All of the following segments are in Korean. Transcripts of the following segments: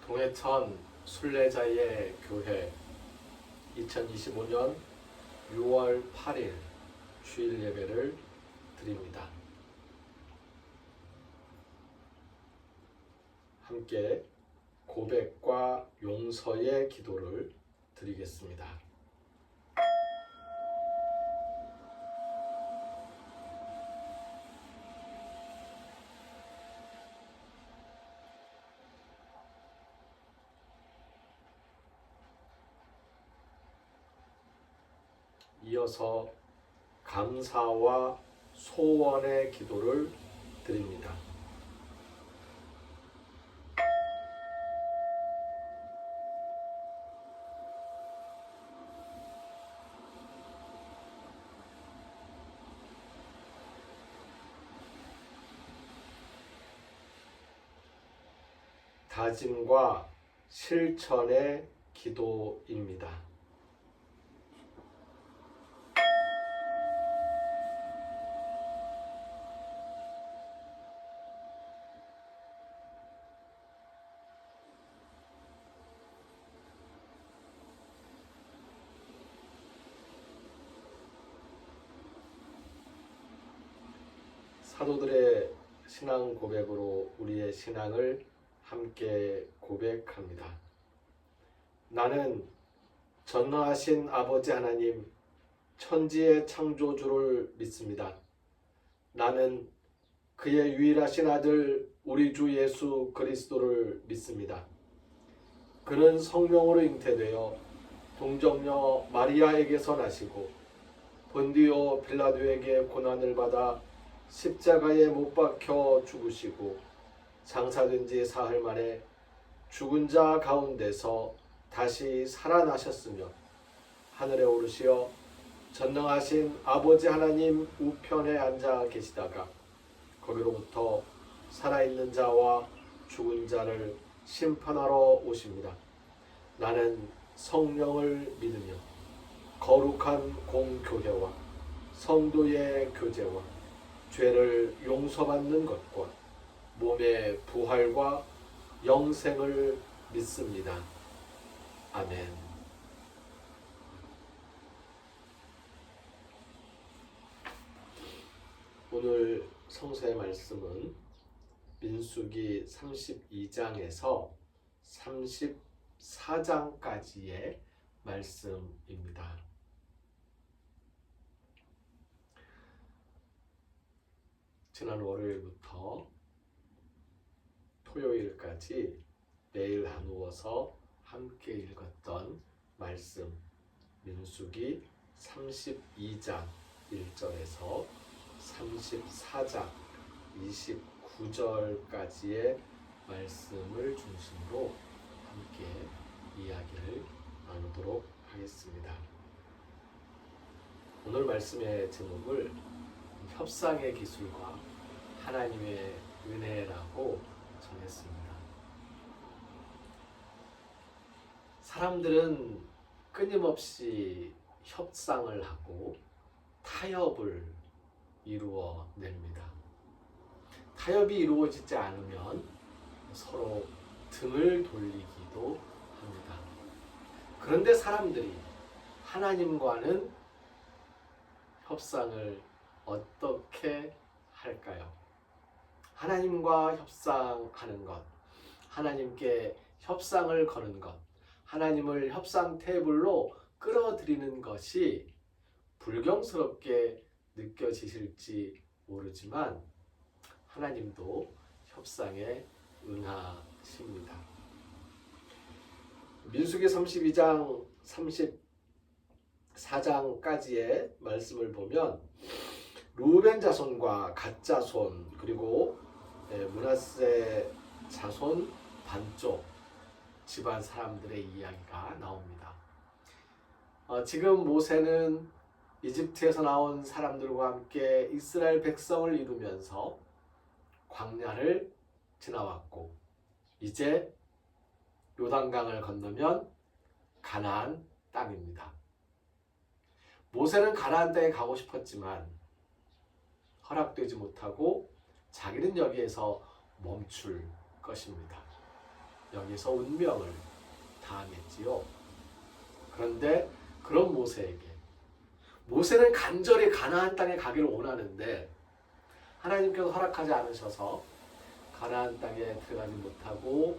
동해천 순례자의 교회 2025년 6월 8일 주일 예배를 드립니다. 함께 고백과 용서의 기도를 드리겠습니다. 이어서 감사와 소원의 기도를 드립니다. 다짐과 실천의 기도입니다. 사도들의 신앙 고백으로 우리의 신앙을 함께 고백합니다. 나는 전능하신 아버지 하나님, 천지의 창조주를 믿습니다. 나는 그의 유일하신 아들 우리 주 예수 그리스도를 믿습니다. 그는 성령으로 잉태되어 동정녀 마리아에게서 나시고 본디오 빌라도에게 고난을 받아 십자가에 못 박혀 죽으시고 장사된 지 사흘 만에 죽은 자 가운데서 다시 살아나셨으며 하늘에 오르시어 전능하신 아버지 하나님 우편에 앉아 계시다가 거기로부터 살아있는 자와 죽은 자를 심판하러 오십니다. 나는 성령을 믿으며 거룩한 공교회와 성도의 교제와 죄를 용서받는 것과 몸의 부활과 영생을 믿습니다. 아멘. 오늘 성서의 말씀은 민수기 32장에서 34장까지의 말씀입니다. 지난 월요일부터 토요일까지 매일 나누어서 함께 읽었던 말씀 민수기 32장 1절에서 34장 29절까지의 말씀을 중심으로 함께 이야기를 나누도록 하겠습니다. 오늘 말씀의 제목을 협상의 기술과 하나님의 은혜라고 정했습니다. 사람들은 끊임없이 협상을 하고 타협을 이루어냅니다. 타협이 이루어지지 않으면 서로 등을 돌리기도 합니다. 그런데 사람들이 하나님과는 협상을 어떻게 할까요? 하나님과 협상하는 것, 하나님께 협상을 거는 것, 하나님을 협상 테이블로 끌어들이는 것이 불경스럽게 느껴지실지 모르지만 하나님도 협상에 응하십니다. 민수기 32장 34장까지의 말씀을 보면 루벤 자손과 갓 자손 그리고 므낫세 자손 반쪽 집안 사람들의 이야기가 나옵니다. 지금 모세는 이집트에서 나온 사람들과 함께 이스라엘 백성을 이루면서 광야를 지나왔고 이제 요단강을 건너면 가나안 땅입니다. 모세는 가나안 땅에 가고 싶었지만 허락되지 못하고 자기는 여기에서 멈출 것입니다. 여기서 운명을 당했지요. 그런데 그런 모세는 간절히 가나안 땅에 가기를 원하는데 하나님께서 허락하지 않으셔서 가나안 땅에 들어가지 못하고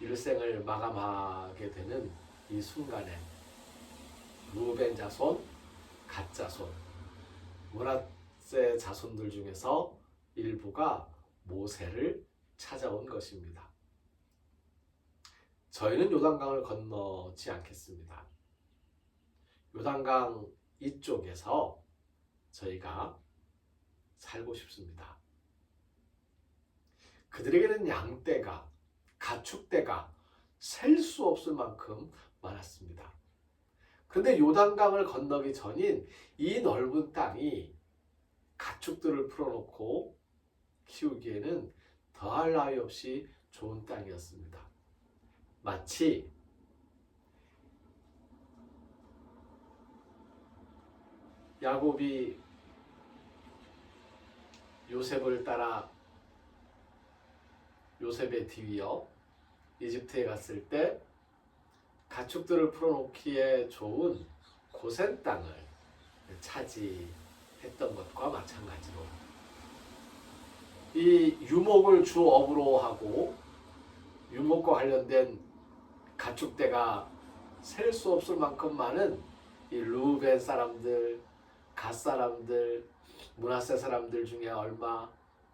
일생을 마감하게 되는 이 순간에 루벤 자손, 갓 자손, 므낫세 자손들 중에서 일부가 모세를 찾아온 것입니다. 저희는 요단강을 건너지 않겠습니다. 요단강 이쪽에서 저희가 살고 싶습니다. 그들에게는 양떼가, 가축떼가 셀 수 없을 만큼 많았습니다. 그런데 요단강을 건너기 전인 이 넓은 땅이 가축들을 풀어놓고 키우기에는 더할 나위 없이 좋은 땅이었습니다. 마치 야곱이 요셉을 따라 요셉의 뒤이어 이집트에 갔을 때 가축들을 풀어놓기에 좋은 고센 땅을 차지했던 것과 마찬가지로 이 유목을 주업으로 하고 유목과 관련된 가축대가 셀 수 없을 만큼 많은 이 루벤 사람들, 갓 사람들, 므낫세 사람들 중에 얼마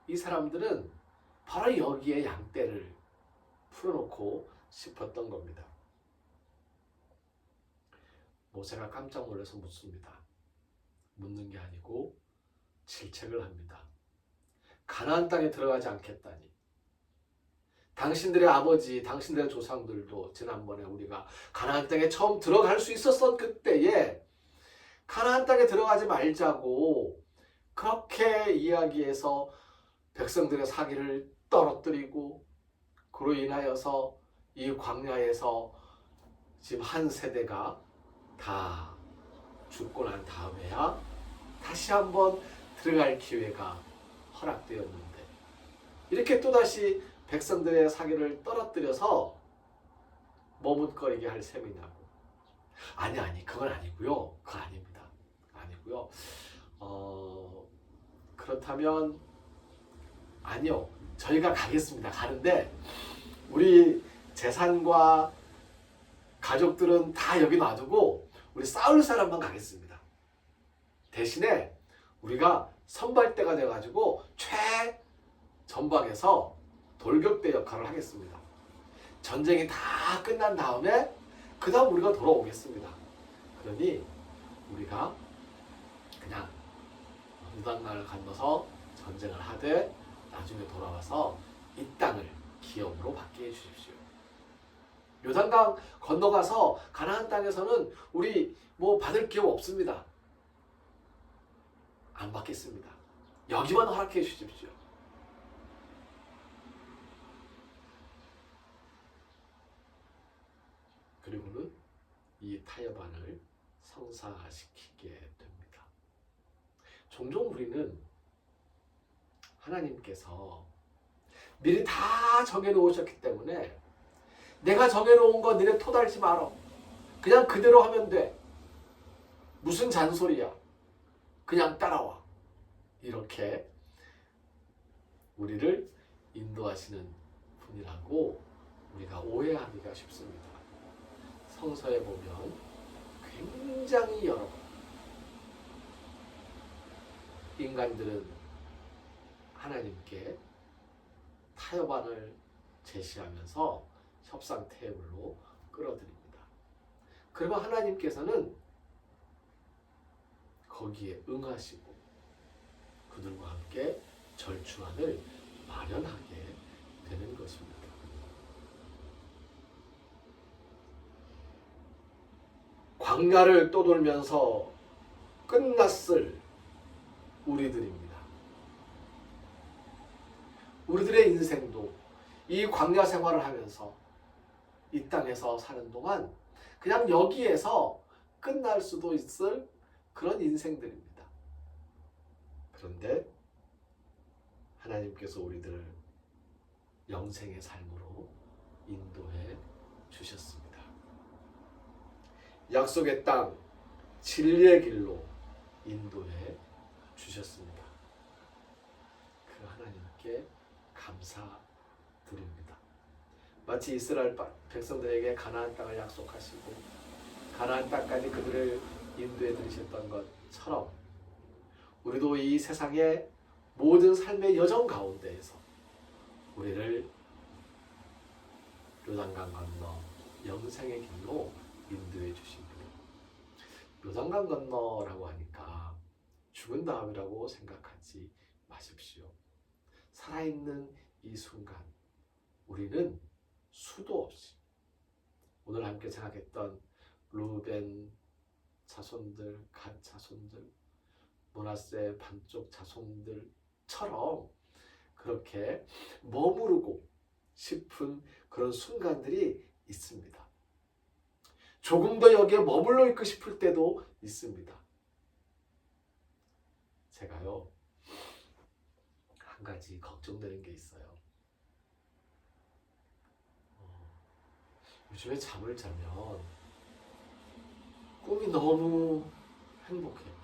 이 사람들은 바로 여기에 양떼를 풀어놓고 싶었던 겁니다. 모세가 깜짝 놀라서 묻습니다. 묻는 게 아니고 질책을 합니다. 가나안 땅에 들어가지 않겠다니. 당신들의 아버지, 당신들의 조상들도 지난번에 우리가 가나안 땅에 처음 들어갈 수 있었던 그때에 가나안 땅에 들어가지 말자고 그렇게 이야기해서 백성들의 사기를 떨어뜨리고 그로 인하여서 이 광야에서 지금 한 세대가 다 죽고 난 다음에야 다시 한번 들어갈 기회가 허락되었는데 이렇게 또다시 백성들의 사기를 떨어뜨려서 머뭇거리게 할 셈이냐고. 아니 그건 아니고요. 그거 아닙니다. 아니고요. 그렇다면 아니요. 저희가 가겠습니다. 가는데 우리 재산과 가족들은 다 여기 놔두고 우리 싸울 사람만 가겠습니다. 대신에 우리가 선발대가 돼가지고 최전방에서 돌격대 역할을 하겠습니다. 전쟁이 다 끝난 다음에 그 다음 우리가 돌아오겠습니다. 그러니 우리가 그냥 요단강을 건너서 전쟁을 하되 나중에 돌아와서 이 땅을 기업으로 받게 해주십시오. 요단강 건너가서 가나안 땅에서는 우리 뭐 받을 기업 없습니다. 안 받겠습니다. 여기만 허락해 주십시오. 그리고는 이 타협안을 성사시키게 됩니다. 종종 우리는 하나님께서 미리 다 정해놓으셨기 때문에 내가 정해놓은 거 너네 토달지 말어. 그냥 그대로 하면 돼. 무슨 잔소리야. 그냥 따라와. 이렇게 우리를 인도하시는 분이라고 우리가 오해하기가 쉽습니다. 성서에 보면 굉장히 여러 번 인간들은 하나님께 타협안을 제시하면서 협상 테이블로 끌어들입니다. 그러면 하나님께서는 거기에 응하시고 그들과 함께 절충안을 마련하게 되는 것입니다. 광야를 떠돌면서 끝났을 우리들입니다. 우리들의 인생도 이 광야 생활을 하면서 이 땅에서 사는 동안 그냥 여기에서 끝날 수도 있을 그런 인생들입니다. 그런데 하나님께서 우리들을 영생의 삶으로 인도해 주셨습니다. 약속의 땅, 진리의 길로 인도해 주셨습니다. 그 하나님께 감사드립니다. 마치 이스라엘 백성들에게 가나안 땅을 약속하시고 가나안 땅까지 그들을 인도해 들이셨던 것처럼 우리도 이 세상의 모든 삶의 여정 가운데에서 우리를 요단강 건너 영생의 길로 인도해 주신 분. 요단강 건너라고 하니까 죽은 다음이라고 생각하지 마십시오. 살아있는 이 순간 우리는 수도 없이 오늘 함께 생각했던 루벤 자손들, 갓 자손들, 므낫세 반쪽 자손들처럼 그렇게 머무르고 싶은 그런 순간들이 있습니다. 조금 더 여기에 머물러 있고 싶을 때도 있습니다. 제가요, 한 가지 걱정되는 게 있어요. 요즘에 잠을 자면 꿈이 너무 행복해요.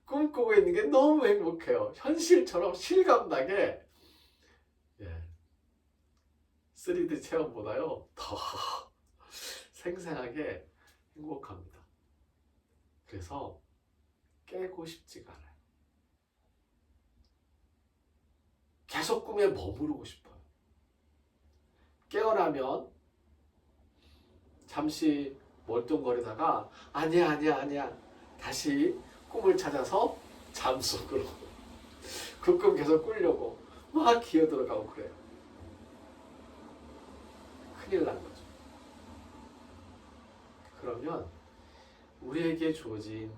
꿈꾸고 있는 게 너무 행복해요. 현실처럼 실감나게 3D 체험보다요 더 생생하게 행복합니다. 그래서 깨고 싶지가 않아요. 계속 꿈에 머무르고 싶어요. 깨어나면 잠시 멀뚱거리다가 아니야 다시 꿈을 찾아서 잠속으로 그 꿈 계속 꾸려고 막 기어들어가고 그래요. 큰일 난 거죠. 그러면 우리에게 주어진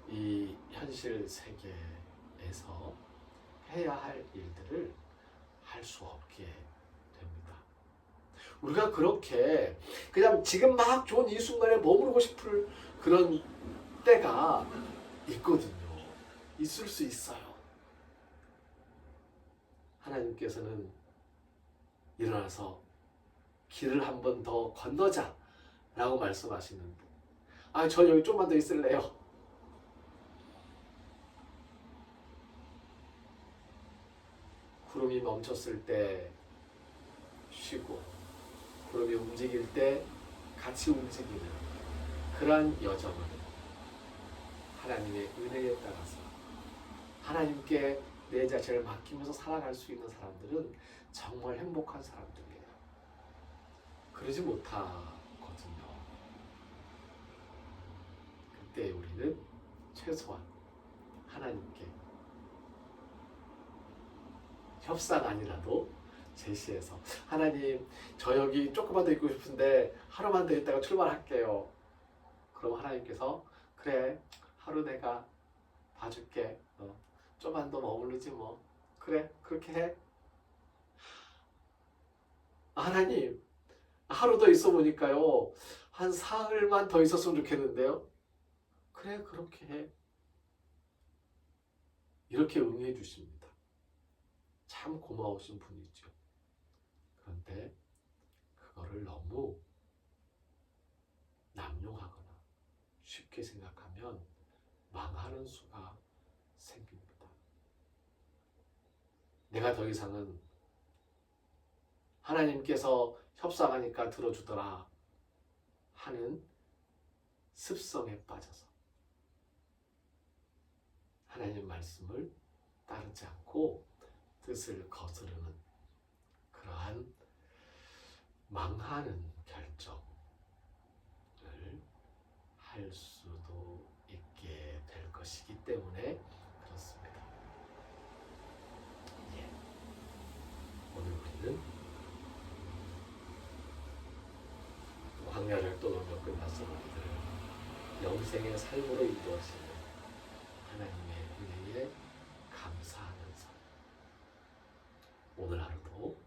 이 현실 세계에서 해야 할 일들을 할 수 없게 됩니다. 우리가 그렇게 그냥 지금 막 좋은 이 순간에 머무르고 싶을 그런 때가 있거든요. 있을 수 있어요. 하나님께서는 일어나서 길을 한 번 더 건너자 라고 말씀하시는 분. 저 여기 좀만 더 있을래요. 구름이 멈췄을 때 쉬고 구름이 움직일 때 같이 움직이는 그러한 여정을 하나님의 은혜에 따라서 하나님께 내 자신을 맡기면서 살아갈 수 있는 사람들은 정말 행복한 사람들이에요. 그러지 못하거든요. 그때 우리는 최소한 하나님께 협상 아니라도 제시해서 하나님 저 여기 조금만 더 있고 싶은데 하루만 더 있다가 출발할게요. 그럼 하나님께서 그래 하루 내가 봐줄게. 좀만 더 머무르지 뭐. 그래 그렇게 해. 하나님 하루 더 있어 보니까요 한 사흘만 더 있었으면 좋겠는데요. 그래 그렇게 해. 이렇게 응해 주십니다. 참 고마우신 분이죠. 그런데 그거를 너무 남용하거나 쉽게 생각하면 망하는 수가 생깁니다. 내가 더 이상은 하나님께서 협상하니까 들어주더라 하는 습성에 빠져서 하나님 말씀을 따르지 않고 뜻을 거스르는 그러한 망하는 결정을 할 수도 있게 될 것이기 때문에 그렇습니다. 오늘 우리는 광야를 떠나며 끝났을 우리들을 영생의 삶으로 인도하시는 하나님의 은혜에 감사하면서 오늘 하루도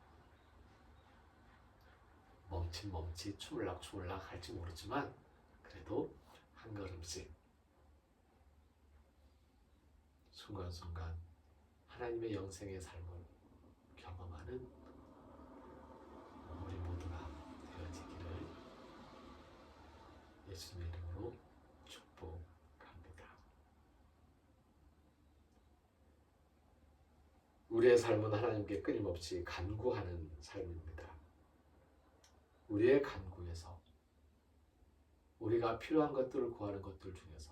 멈칫멈칫 추물락추물락 할지 모르지만 그래도 한 걸음씩 순간순간 하나님의 영생의 삶을 경험하는 우리 모두가 되어지기를 예수님의 이름으로 축복합니다. 우리의 삶은 하나님께 끊임없이 간구하는 삶입니다. 우리의 간구에서 우리가 필요한 것들을 구하는 것들 중에서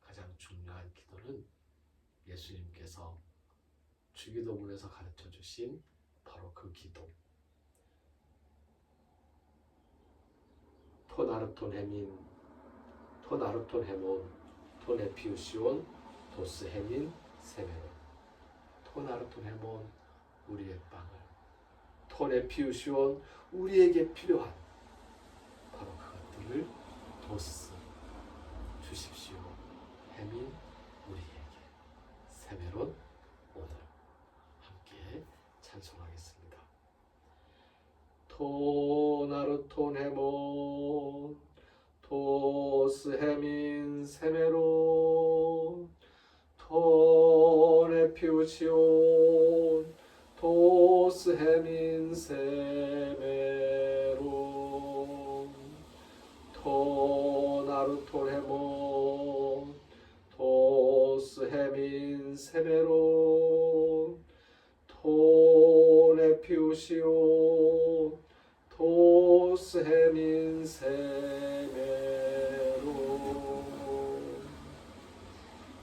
가장 중요한 기도는 예수님께서 주기도문에서 가르쳐 주신 바로 그 기도. 토나르톤 헤민, 토나르톤 헤몬, 토네피우시온, 도스 헤민, 세메론. 토나르톤 헤몬, 우리의 빵을, 토네피우시온, 우리에게 필요한 바로 그것들을 도스 주십시오. 헤민, 우리에게, 세메론, 오늘 함께 찬송하겠습니다. 토나르톤 헤몬, 도스 헤민, 세메론, 토네피우시온, 도스 헤민, 세메론, 토나르톤 헤몬, 도스 헤민, 세메론, 토네피우시온, 도스 헤민, 세메론.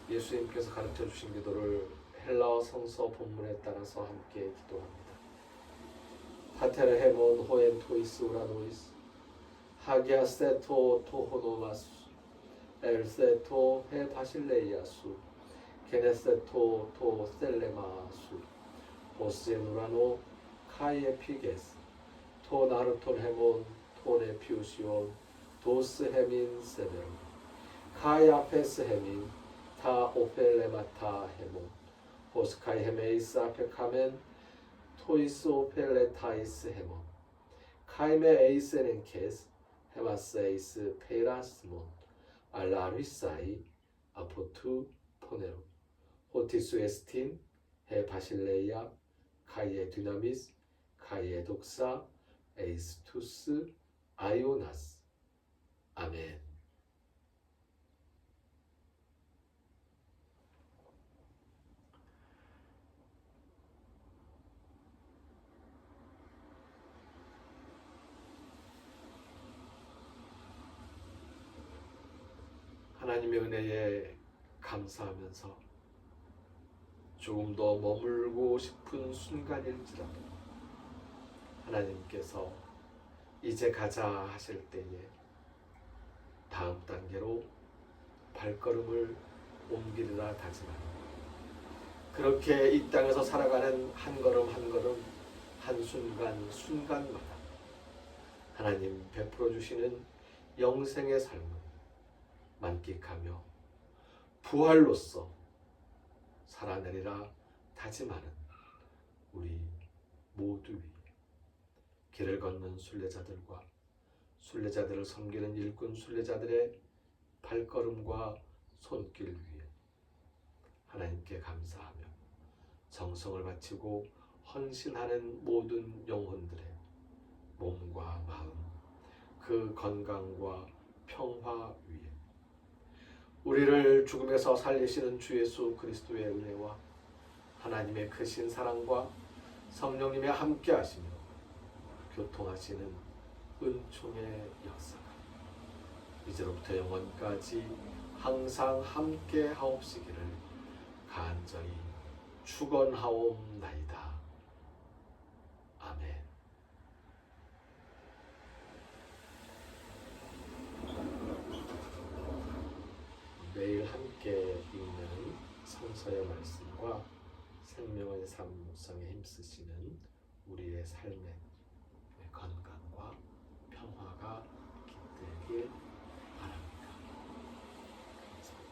예수님께서 가르쳐 주신 기도를 헬라어 성서 본문에 따라서 함께 기도합니다. 파테르 헤몬 호엔 토이스 우라노이스 하기아세토 토호노마스 엘세토 헤 바실레이아수 게네세토 토 셀레마수 보스제누라노 카이에 피게스 토 나르톤 헤몬 토네 피우시온 도스 헤민 세베론 카이 아페스 헤민 타 오펠레마타 헤몬 보스카이 헤메이스 아페 카멘 토이스 오펠레타이스 헤몬 카이메 에이스넨케스 헤마스 에이스 페이라스몬 알라리사이 아포투 포네로 호티수 에스틴 헤 바실레이아 카이에 디나미스 카이에 독사 에이스투스 아이오나스. 아멘. 하나님의 은혜에 감사하면서 조금 더 머물고 싶은 순간일지라도 하나님께서 이제 가자 하실 때에 다음 단계로 발걸음을 옮기리라 다짐합니다. 그렇게 이 땅에서 살아가는 한 걸음 한 걸음 한순간 순간마다 하나님 베풀어 주시는 영생의 삶을 만끽하며 부활로서 살아내리라 다짐하는 우리 모두 위에 길을 걷는 순례자들과 순례자들을 섬기는 일꾼 순례자들의 발걸음과 손길 위에 하나님께 감사하며 정성을 바치고 헌신하는 모든 영혼들의 몸과 마음, 그 건강과 평화 위에 우리를 죽음에서 살리시는 주 예수 그리스도의 은혜와 하나님의 크신 사랑과 성령님의 함께 하시며 교통하시는 은총의 역사가 이제로부터 영원까지 항상 함께 하옵시기를 간절히 축원하옵나이다. 아멘. 매일 함께 읽는 성서의 말씀과 생명의 삶 묵상에 힘쓰시는 우리의 삶의 건강과 평화가 깃들길